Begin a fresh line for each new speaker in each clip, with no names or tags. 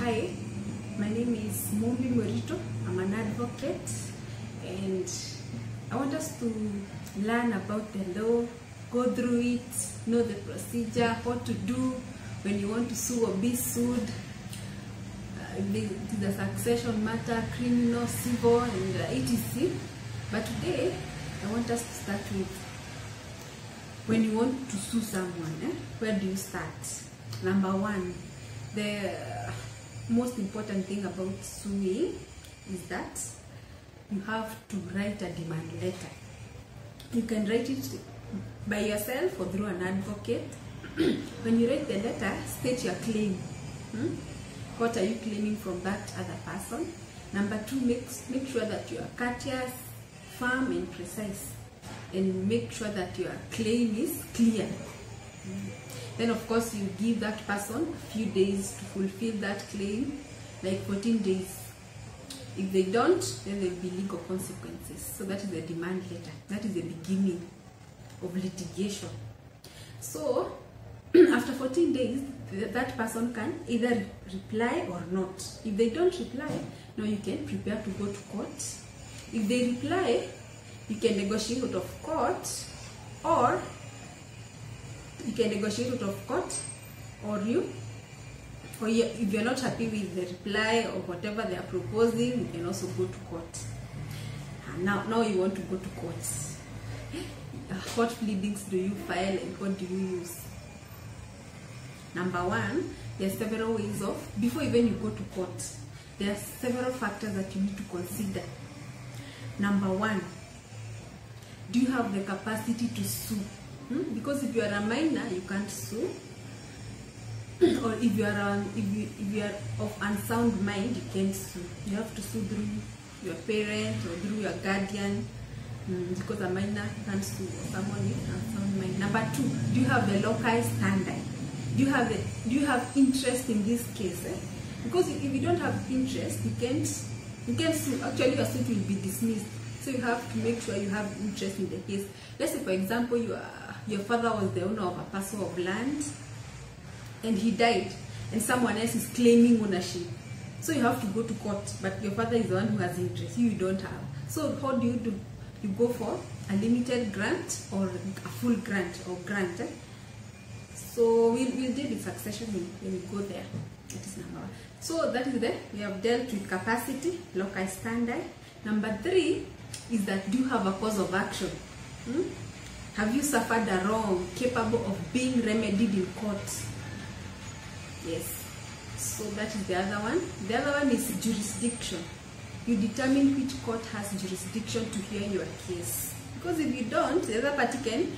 Hi, my name is Mumbi Morito. I'm an advocate and I want us to learn about the law, go through it, know the procedure, what to do when you want to sue or be sued. It is a succession matter, criminal, civil, and etc. But today, I want us to start with when you want to sue someone, where do you start? Number one, the most important thing about suing is that you have to write a demand letter. You can write it by yourself or through an advocate. When you write the letter, state your claim. What are you claiming from that other person? Number two, make sure that you are courteous, firm and precise, and make sure that your claim is clear. Then of course you give that person a few days to fulfill that claim, like 14 days. If they don't, then there will be legal consequences. So that is the demand letter. That is the beginning of litigation. So after 14 days, that person can either reply or not. If they don't reply, now you can prepare to go to court. If they reply, you can negotiate out of court, or you can negotiate out of court, or if you're not happy with the reply or whatever they are proposing, you can also go to court. And now you want to go to court. What pleadings do you file and what do you use? Number one, there are several ways of, before even you go to court, there are several factors that you need to consider. Number one, do you have the capacity to sue? Because if you are a minor, you can't sue. Or if you are of unsound mind, you can't sue. You have to sue through your parent or through your guardian, because a minor can't sue someone with unsound mind. Number two, do you have the localized standard? Do you have interest in this case? Because if you don't have interest, you can't sue. Actually, your suit will be dismissed. So you have to make sure you have interest in the case. Let's say, for example, your father was the owner of a parcel of land and he died and someone else is claiming ownership. So you have to go to court, but your father is the one who has interest, you don't have. So how do? You go for a limited grant or a full grant or grant. So we'll deal with succession when we go there. That is number one. So that is we have dealt with capacity, local standard. Number three is that do you have a cause of action? Have you suffered a wrong capable of being remedied in court? Yes. So that is the other one. The other one is jurisdiction. You determine which court has jurisdiction to hear your case. Because if you don't, the other party can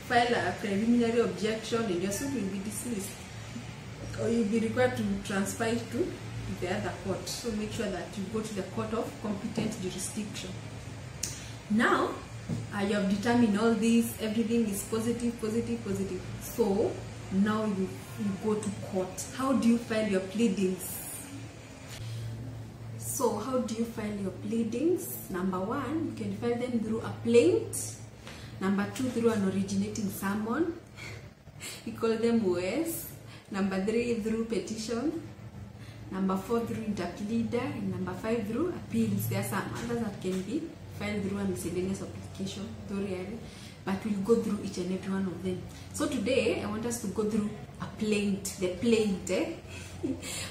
file a preliminary objection and your suit will be dismissed. Or you'll be required to transfer it to the other court. So make sure that you go to the court of competent jurisdiction. Now, you have determined all this, everything is positive. So now you go to court. How do you file your pleadings? So how do you file your pleadings? Number one, you can file them through a plaint. Number two, through an originating summon. We call them OS. Number three, through petition. Number four, through interpleader. And number five, through appeals. There are some others that can be filed through a miscellaneous application, but we'll go through each and every one of them. So today, I want us to go through a plaint. The plaint,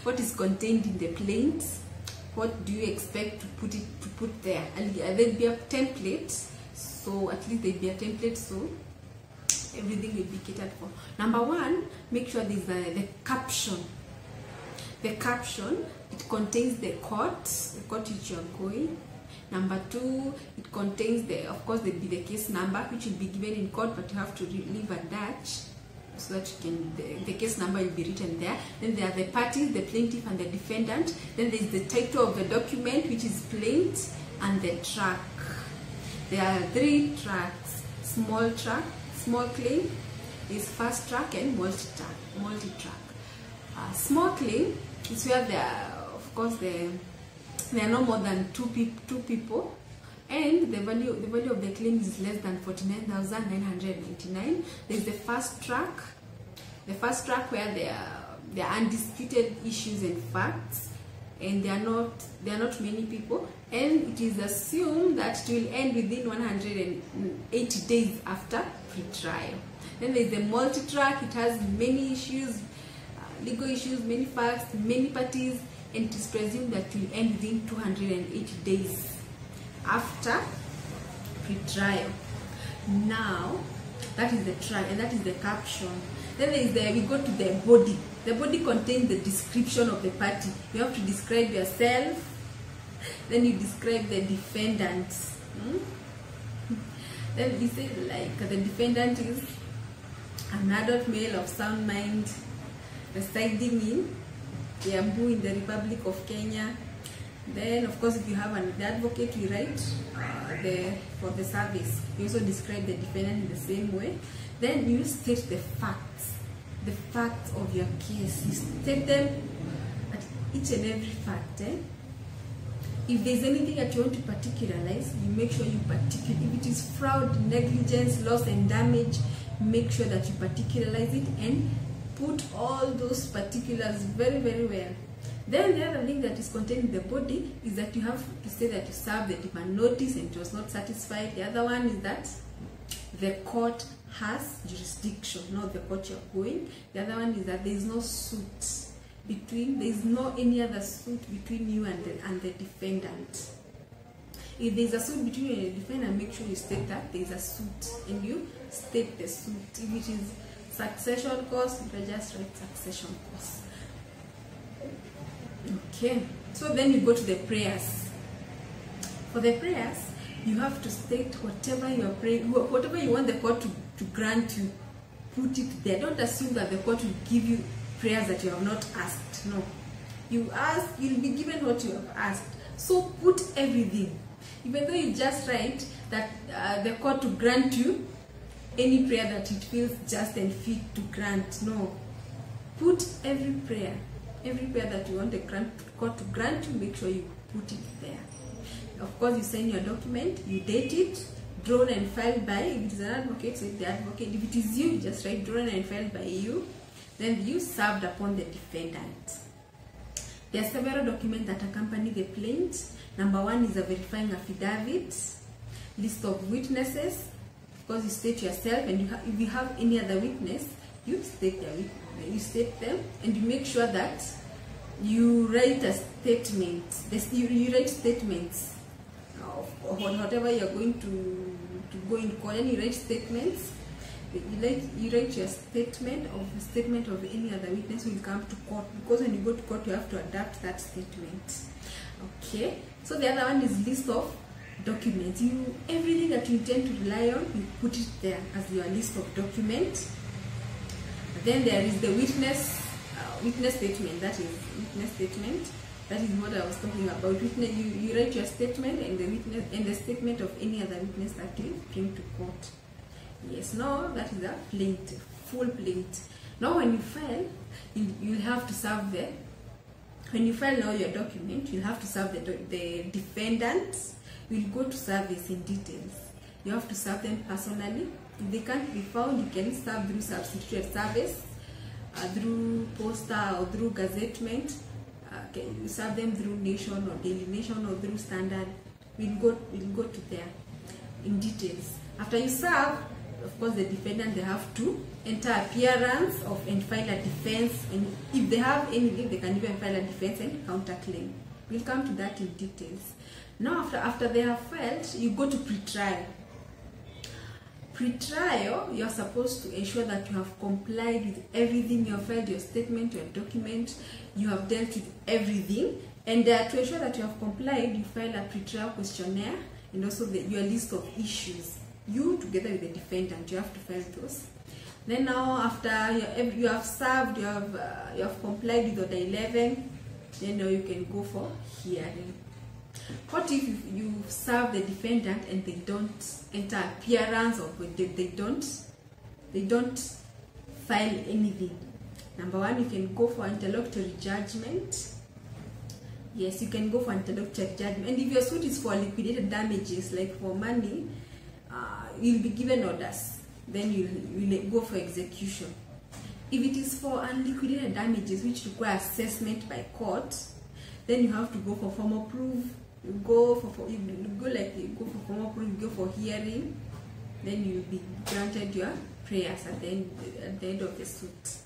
what is contained in the plaint? What do you expect to put there? And there'll be a template. So at least there'll be a template, so everything will be catered for. Number one, make sure there's the caption. The caption, it contains the court which you are going. Number two, it contains of course there'll be the case number which will be given in court, but you have to leave a dash so that the case number will be written there. Then there are the parties, the plaintiff and the defendant. Then there's the title of the document, which is plaint, and the track. There are three tracks: small track, small claim, is fast track, and multi-track. Small claim is where there are, of course, there are no more than two people, and the value of the claim is less than 49,999. There's the fast track where there are there are undisputed issues and facts, and there are not many people, and it is assumed that it will end within 180 days after pre-trial. Then there is the multi-track. It has many issues, legal issues, many facts, many parties, and it is presumed that it will end within 280 days after pre-trial. Now, that is the trial, and that is the caption. Then there is we go to the body. The body contains the description of the party. You have to describe yourself, then you describe the defendant. Then you say, like, the defendant is an adult male of sound mind, residing in Kiambu in the Republic of Kenya. Then, of course, if you have an advocate, you write for the service. You also describe the defendant in the same way. Then you state the facts of your case. You state them at each and every fact. If there's anything that you want to particularize, you make sure you particularize. If it is fraud, negligence, loss and damage, make sure that you particularize it and put all those particulars very, very well. Then the other thing that is contained in the body is that you have to say that you served the demand notice and it was not satisfied. The other one is that the court has jurisdiction, not the court you're going. The other one is that there is no suit between, there is no any other suit between you and the defendant. If there is a suit between you and the defendant, make sure you state that there is a suit and you state the suit. If it is succession cost, you can just write succession cost. Okay, so then you go to the prayers. For the prayers, you have to state whatever you are praying, whatever you want the court to grant you, put it there. Don't assume that the court will give you prayers that you have not asked. No, you ask, you'll be given what you have asked. So put everything, even though you just write that the court to grant you any prayer that it feels just and fit to grant. No, put every prayer that you want the court to grant you, make sure you put it there. Of course, you sign your document, you date it, drawn and filed by, if it is an advocate, say the advocate. If it is you, just write drawn and filed by you. Then you served upon the defendant. There are several documents that accompany the plaint. Number one is a verifying affidavit, list of witnesses. Of course, you state yourself, and if you have any other witness, you state them, and you make sure that you write a statement. You write statements of whatever you're going to go in court, and you write statements. You write your statement of any other witness will come to court, because when you go to court, you have to adapt that statement. Okay. So the other one is list of documents. Everything that you intend to rely on, you put it there as your list of documents. Then there is the witness statement. That is witness statement. That is what I was talking about. Witness, you write your statement and the witness and the statement of any other witness that you bring to court. Yes, now that is a plaint, full plaint. Now when you file, you'll have to serve when you file now your document, you'll have to serve the defendants. Will go to service in details. You have to serve them personally. If they can't be found, you can serve through substituted service, through poster or through gazettement. You serve them through Nation or Daily Nation or through Standard. We'll go to there in details. After you serve, of course, the defendant, they have to enter appearance and file a defense. And if they have anything, they can even file a defense and counterclaim. We'll come to that in details. Now, after they have filed, you go to pre-trial. Pre-trial, you are supposed to ensure that you have complied with everything. You have filed your statement, your document, you have dealt with everything. And to ensure that you have complied, you file a pre-trial questionnaire and also your list of issues. You, together with the defendant, you have to file those. Then now, after you have served, you have complied with Order 11, then now you can go for hearing. What if you serve the defendant and they don't enter appearance, or they don't file anything? Number one, you can go for interlocutory judgment. Yes, you can go for interlocutory judgment. And if your suit is for liquidated damages, like for money, you'll be given orders. Then you'll go for execution. if it is for unliquidated damages which require assessment by court, then you have to go for formal proof. You go for formal proof, you go for hearing, then you'll be granted your prayers at the end of the suit.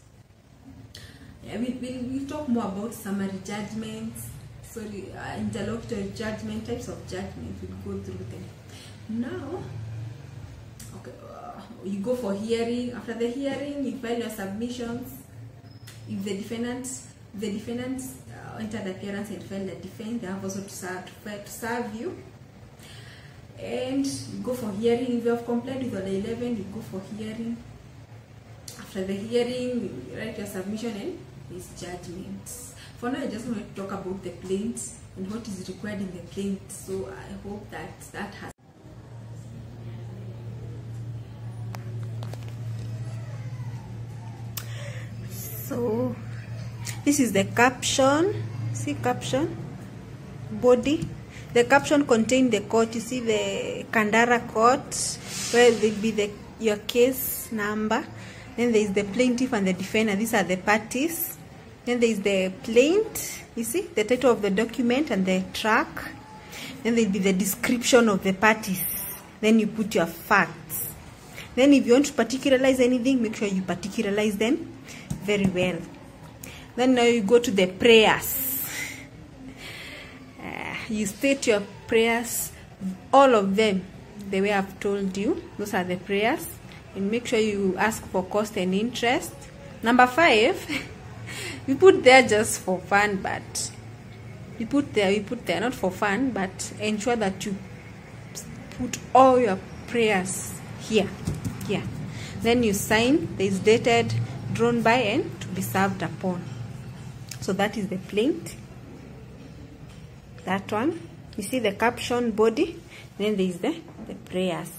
Yeah, we'll talk more about summary judgments, interlocutory judgment, types of judgment. We'll go through them. Now, okay, you go for hearing. After the hearing, you file your submissions. If the defendants enter the appearance and file the defense, they have also to serve you. And you go for hearing. If you have complied with order 11, you go for hearing. After the hearing, you write your submission and these judgments. For now, I just want to talk about the plaint and what is required in the plaint. So I hope that has. So this is the caption. See caption, body. The caption contains the court. You see the Kandara court, where will be your case number. Then there is the plaintiff and the defendant. These are the parties. Then there is the plaint. You see the title of the document and the track. Then there will be the description of the parties. Then you put your facts. Then if you want to particularize anything, make sure you particularize them very well. Then now you go to the prayers. You state your prayers, all of them, the way I've told you. Those are the prayers. And make sure you ask for cost and interest. Number 5, we put there just for fun, but we put there not for fun, but ensure that you put all your prayers here. Then you sign. There is dated, drawn by, and to be served upon. So that is the plaint. That one. You see the caption, body. Then there is the prayers.